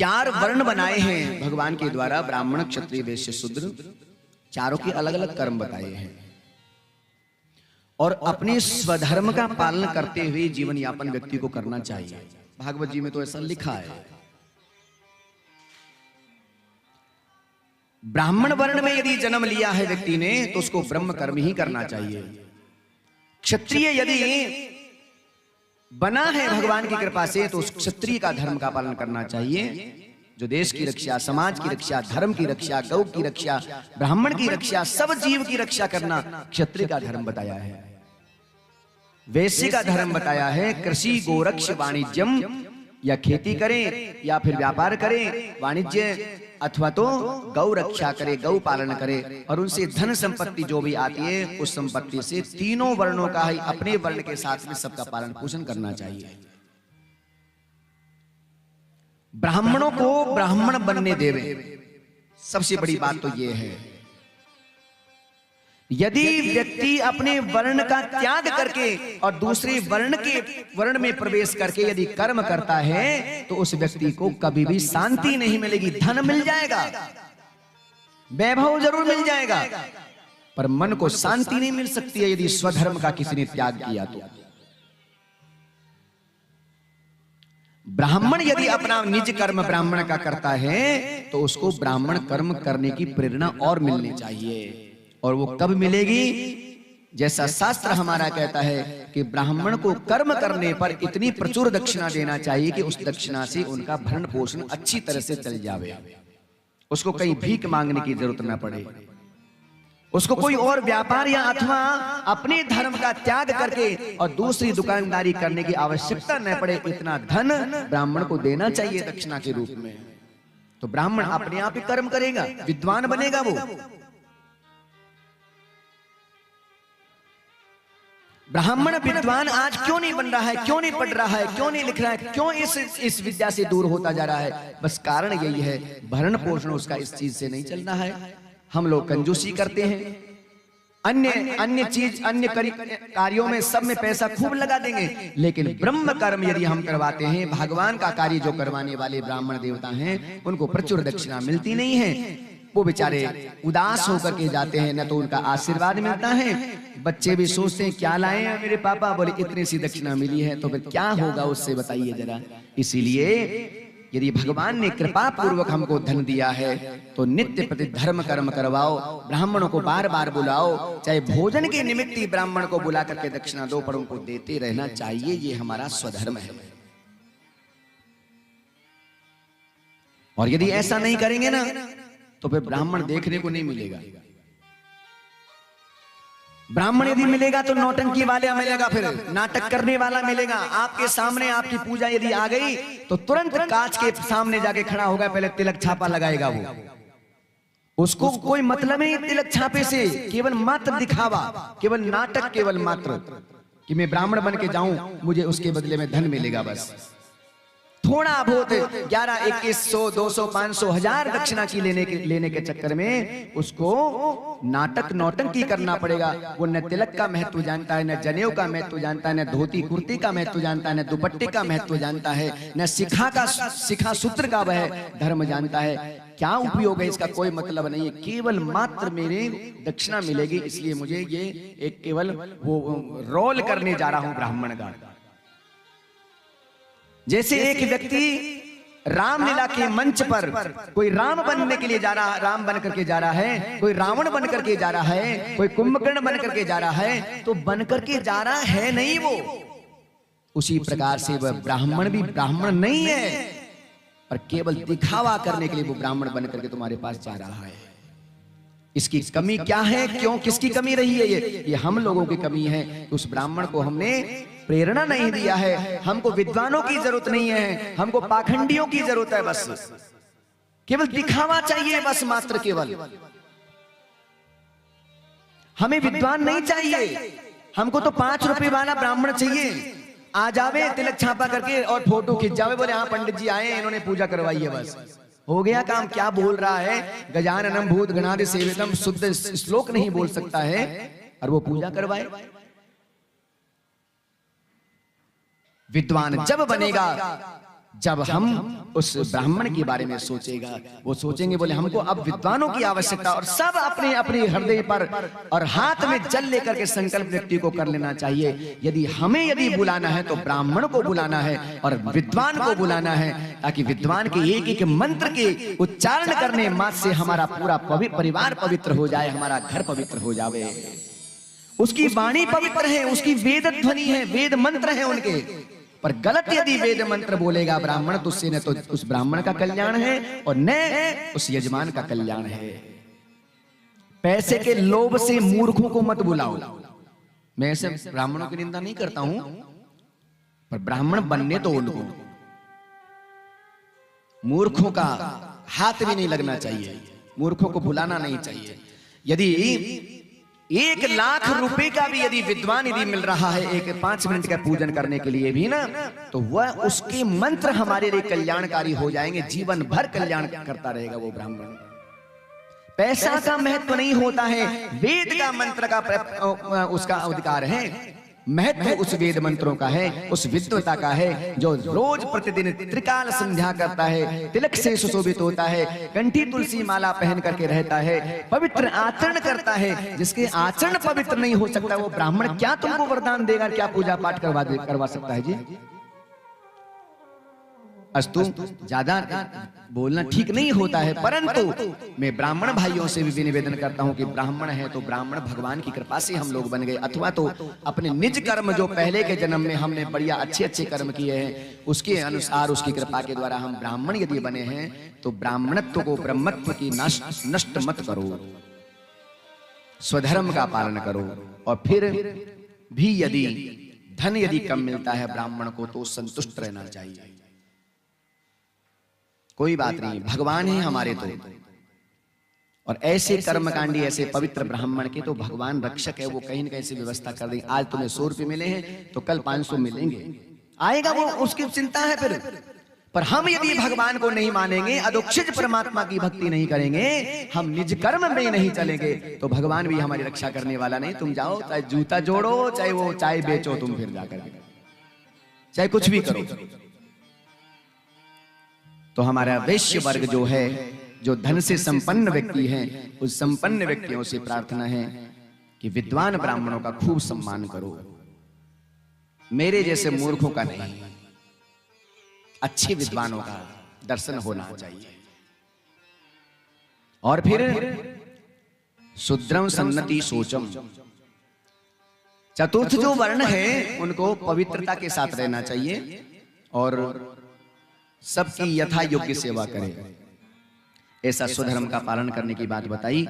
चार वर्ण बनाए हैं भगवान के द्वारा, ब्राह्मण क्षत्रिय वैश्य शूद्र, चारों के अलग अलग कर्म बताए हैं और अपने स्वधर्म का पालन करते हुए जीवन यापन व्यक्ति को करना चाहिए। भागवत जी में तो ऐसा लिखा है। ब्राह्मण वर्ण में यदि जन्म लिया है व्यक्ति ने तो उसको ब्रह्म कर्म ही करना चाहिए। क्षत्रिय यदि बना है भगवान की कृपा से तो उस क्षत्रिय का धर्म का पालन करना चाहिए, जो देश की रक्षा, समाज की रक्षा, धर्म की रक्षा, गौ की रक्षा, ब्राह्मण की रक्षा, सब जीव की रक्षा करना क्षत्रिय का धर्म बताया है। वैश्य का धर्म बताया है कृषि गोरक्ष वाणिज्यम, या खेती करें या फिर व्यापार करें, वाणिज्य अथवा तो गौ रक्षा करे, गौ पालन करे और उनसे धन संपत्ति जो भी आती है उस संपत्ति से तीनों वर्णों का ही अपने वर्ण के साथ में सबका पालन पोषण करना चाहिए। ब्राह्मणों को ब्राह्मण बनने देवे, सबसे बड़ी बात तो ये है। यदि व्यक्ति अपने वर्ण का त्याग करके और दूसरे वर्ण में प्रवेश करके यदि कर्म करता है तो उस व्यक्ति को कभी भी शांति नहीं मिलेगी। धन मिल जाएगा, वैभव जरूर मिल जाएगा, पर मन को शांति नहीं मिल सकती है यदि स्वधर्म का किसी ने त्याग किया तो। ब्राह्मण यदि अपना निज कर्म ब्राह्मण का करता है तो उसको ब्राह्मण कर्म करने की प्रेरणा और मिलनी चाहिए। और वो कब मिलेगी? जैसा शास्त्र हमारा कहता है कि ब्राह्मण को कर्म करने पर इतनी प्रचुर दक्षिणा देना चाहिए कि उस दक्षिणा से उनका भरण पोषण अच्छी तरह से चल जावे, उसको कहीं भीख मांगने की जरूरत न पड़े, उसको कोई और व्यापार या अथवा अपने धर्म का त्याग करके और दूसरी दुकानदारी करने की आवश्यकता न पड़े। इतना धन ब्राह्मण को देना चाहिए दक्षिणा के रूप में, तो ब्राह्मण अपने आप ही कर्म करेगा, विद्वान बनेगा। वो ब्राह्मण विद्वान आज क्यों नहीं बन रहा है, क्यों नहीं पढ़ रहा है, क्यों नहीं लिख रहा है, क्यों इस विद्या से दूर होता जा रहा है? बस कारण यही है, भरण पोषण उसका इस चीज से नहीं चल रहा है। हम लोग कंजूसी करते हैं, अन्य कार्यों में सब में पैसा खूब लगा देंगे, लेकिन ब्रह्म कर्म यदि हम करवाते हैं, भगवान का कार्य जो करवाने वाले ब्राह्मण देवता हैं उनको प्रचुर दक्षिणा मिलती नहीं है। वो बेचारे उदास होकर के जाते हैं, न तो उनका आशीर्वाद मिलता है। बच्चे भी सोचते हैं क्या लाए हैं मेरे पापा, बोले इतनी सी दक्षिणा मिली है, तो फिर क्या होगा उससे बताइए जरा। इसीलिए यदि भगवान ने कृपा पूर्वक हमको धन दिया है तो नित्य प्रति धर्म कर्म करवाओ, ब्राह्मणों को बार बार बुलाओ, चाहे भोजन के निमित्त ही ब्राह्मण को बुला करके दक्षिणा दो, पर उनको देते रहना चाहिए। ये हमारा स्वधर्म है। और यदि ऐसा नहीं करेंगे ना तो फिर ब्राह्मण देखने को नहीं मिलेगा। ब्राह्मण यदि मिलेगा तो नौटंकी वाला मिलेगा, फिर नाटक करने वाला मिलेगा। आपके सामने आपकी पूजा यदि आ गई तो तुरंत कांच के सामने जाके खड़ा होगा, पहले तिलक छापा लगाएगा। वो उसको कोई मतलब नहीं तिलक छापे से, केवल मात्र दिखावा, केवल नाटक, केवल मात्र कि मैं ब्राह्मण बन के जाऊं, मुझे उसके बदले में धन मिलेगा। बस थोड़ा बहुत 11, 2100, 200, 500, 1000 दक्षिणा की लेने के चक्कर में उसको नाटक नौटंकी करना पड़ेगा। वो न तिलक का महत्व जानता है, न जनेऊ का महत्व जानता है, न धोती कुर्ती का महत्व जानता है, न दुपट्टे का महत्व जानता है, न शिखा सूत्र का वह धर्म जानता है। क्या उपयोग है इसका? कोई मतलब नहीं है। केवल मात्र मेरे दक्षिणा मिलेगी, इसलिए मुझे ये एक केवल वो रोल करने जा रहा हूं ब्राह्मण का। जैसे एक व्यक्ति रामलीला के मंच पर कोई राम बनने के लिए जा रहा, राम बन करके जा रहा है, कोई रावण बन करके जा रहा है, कोई कुंभकर्ण बन करके जा रहा है, तो बन करके जा रहा है नहीं वो। उसी प्रकार से वह ब्राह्मण भी ब्राह्मण नहीं है, पर केवल दिखावा करने के लिए वो ब्राह्मण बन करके तुम्हारे पास जा रहा है। इसकी कमी क्या है? क्यों, किसकी कमी रही है? ये हम लोगों की कमी है। उस ब्राह्मण को हमने प्रेरणा नहीं दिया है। हमको विद्वानों की जरूरत नहीं है, हमको पाखंडियों की जरूरत है। बस केवल दिखावा चाहिए, बस मात्र केवल। हमें विद्वान नहीं चाहिए, हमको तो 5 रुपए वाला ब्राह्मण चाहिए। आ जावे तिलक छापा करके और फोटो खिंच जावे, बोले हाँ पंडित जी आए, इन्होंने पूजा करवाई है, बस हो गया काम। क्या बोल रहा है? गजाननम भूत गणादि सेवितम, शुद्ध श्लोक नहीं बोल सकता है और वो पूजा करवाए। विद्वान जब बनेगा जब हम उस ब्राह्मण के बारे में सोचेगा, वो सोचेंगे बोले हमको अब विद्वानों की आवश्यकता, और सब अपने अपने हृदय पर और हाथ में जल लेकर के संकल्प व्यक्ति को कर लेना चाहिए। यदि बुलाना है तो ब्राह्मण को बुलाना है और विद्वान को बुलाना है, ताकि विद्वान के एक एक मंत्र के उच्चारण करने मात्र से हमारा पूरा परिवार पवित्र हो जाए, हमारा घर पवित्र हो जाए। उसकी वाणी पवित्र है, उसकी वेद ध्वनि है, वेद मंत्र है उनके। पर गलत यदि वेद मंत्र बोलेगा ब्राह्मण तो उससे न तो उस ब्राह्मण का कल्याण है और न उस यजमान का कल्याण है। पैसे के लोभ से मूर्खों को मत बुलाओ। मैं ऐसे ब्राह्मणों की निंदा नहीं करता हूं, पर ब्राह्मण बनने तो उनको, मूर्खों का हाथ भी नहीं लगना चाहिए, मूर्खों को बुलाना नहीं चाहिए। यदि 1 लाख रुपए का भी यदि विद्वान यदि मिल रहा है एक 5 मिनट का पूजन करने के लिए भी ना, तो वह उसके मंत्र हमारे लिए कल्याणकारी हो जाएंगे, जीवन भर कल्याण करता रहेगा वो ब्राह्मण। पैसा का महत्व नहीं होता है, वेद का मंत्र का उसका अधिकार है। महत्व उस वेद मंत्रों का है, उस विद्वता का है, जो रोज प्रतिदिन त्रिकाल संध्या करता है, तिलक से सुशोभित होता है, कंठी तुलसी माला पहन करके रहता है, पवित्र आचरण करता है। जिसके आचरण पवित्र नहीं हो सकता वो ब्राह्मण क्या तुमको वरदान देगा, क्या पूजा पाठ करवा सकता है जी? अस्तु, ज्यादा बोलना ठीक नहीं होता है, परंतु मैं ब्राह्मण भाइयों से भी निवेदन करता हूं कि ब्राह्मण है तो ब्राह्मण भगवान की कृपा से हम लोग बन गए, अथवा तो अपने निज कर्म जो पहले के जन्म में हमने बढ़िया अच्छे कर्म किए हैं उसके अनुसार उसकी कृपा के द्वारा हम ब्राह्मण यदि बने हैं, तो ब्राह्मणत्व को, ब्रह्मत्व की नष्ट मत करो, स्वधर्म का पालन करो। और फिर भी यदि धन यदि कम मिलता है ब्राह्मण को तो संतुष्ट रहना चाहिए, कोई बात नहीं, भगवान है हमारे तो। और ऐसे कर्मकांडी, ऐसे पवित्र ब्राह्मण के तो भगवान रक्षक है, वो कहीं न कहीं से व्यवस्था कर देंगे। आज तुम्हें 100 रुपये मिले हैं तो कल 500 मिलेंगे, आएगा वो, उसकी चिंता है फिर। पर हम यदि भगवान को नहीं मानेंगे, अदोक्षित परमात्मा की भक्ति नहीं करेंगे, हम निज कर्म में नहीं चलेंगे, तो भगवान भी हमारी रक्षा करने वाला नहीं। तुम जाओ, चाहे जूता जोड़ो, चाहे वो चाय बेचो, तुम फिर जाकर चाहे कुछ भी करो। तो हमारा वैश्य वर्ग जो है, जो धन से संपन्न व्यक्ति हैं, उस संपन्न व्यक्तियों से प्रार्थना है कि विद्वान ब्राह्मणों का खूब सम्मान करो, मेरे जैसे मूर्खों का नहीं, अच्छे विद्वानों का दर्शन होना चाहिए। और फिर शुद्रम सन्नति सोचम, चतुर्थ जो वर्ण है उनको पवित्रता के साथ रहना चाहिए और सबकी यथा योग्य सेवा करें। ऐसा स्वधर्म का पालन करने की बात बताई।